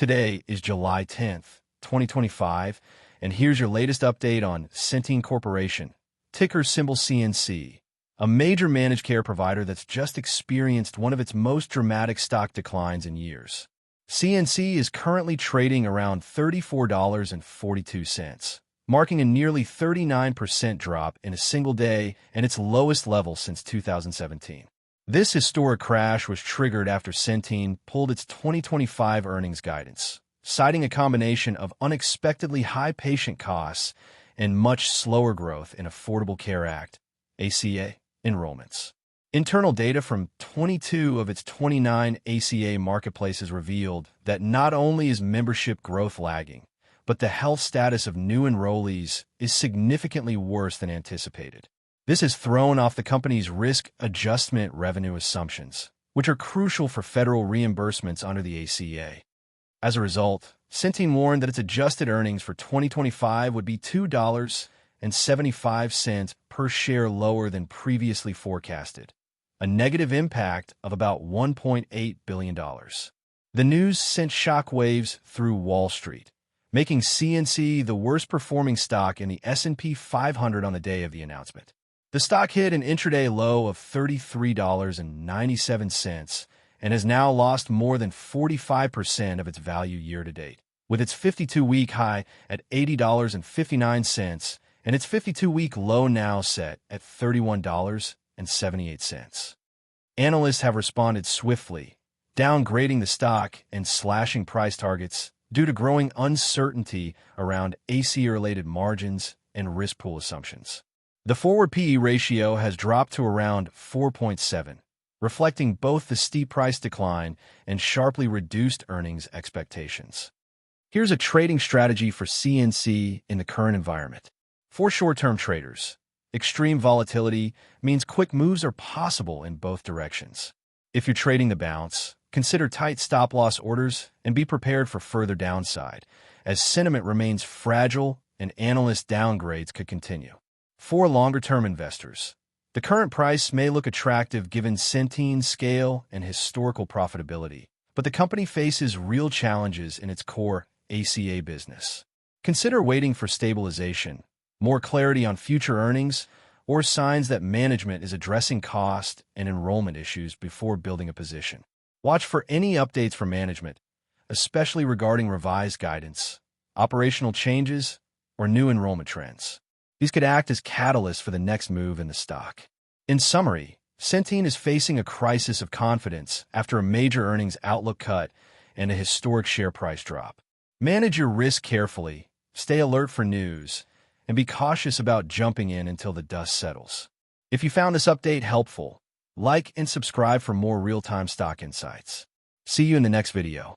Today is July 10th, 2025, and here's your latest update on Centene Corporation, ticker symbol CNC, a major managed care provider that's just experienced one of its most dramatic stock declines in years. CNC is currently trading around $34.42, marking a nearly 39% drop in a single day and its lowest level since 2017. This historic crash was triggered after Centene pulled its 2025 earnings guidance, citing a combination of unexpectedly high patient costs and much slower growth in Affordable Care Act (ACA) enrollments. Internal data from 22 of its 29 ACA marketplaces revealed that not only is membership growth lagging, but the health status of new enrollees is significantly worse than anticipated. This has thrown off the company's risk adjustment revenue assumptions, which are crucial for federal reimbursements under the ACA. As a result, Centene warned that its adjusted earnings for 2025 would be $2.75 per share lower than previously forecasted, a negative impact of about $1.8 billion. The news sent shockwaves through Wall Street, making CNC the worst-performing stock in the S&P 500 on the day of the announcement. The stock hit an intraday low of $33.97 and has now lost more than 45% of its value year-to-date, with its 52-week high at $80.59 and its 52-week low now set at $31.78. Analysts have responded swiftly, downgrading the stock and slashing price targets due to growing uncertainty around ACA-related margins and risk pool assumptions. The forward PE ratio has dropped to around 4.7, reflecting both the steep price decline and sharply reduced earnings expectations. Here's a trading strategy for CNC in the current environment. For short-term traders, extreme volatility means quick moves are possible in both directions. If you're trading the bounce, consider tight stop-loss orders and be prepared for further downside, as sentiment remains fragile and analyst downgrades could continue. For longer-term investors, the current price may look attractive given Centene's scale and historical profitability, but the company faces real challenges in its core ACA business. Consider waiting for stabilization, more clarity on future earnings, or signs that management is addressing cost and enrollment issues before building a position. Watch for any updates from management, especially regarding revised guidance, operational changes, or new enrollment trends. These could act as catalysts for the next move in the stock. In summary, Centene is facing a crisis of confidence after a major earnings outlook cut and a historic share price drop. Manage your risk carefully, stay alert for news, and be cautious about jumping in until the dust settles. If you found this update helpful, like and subscribe for more real-time stock insights. See you in the next video.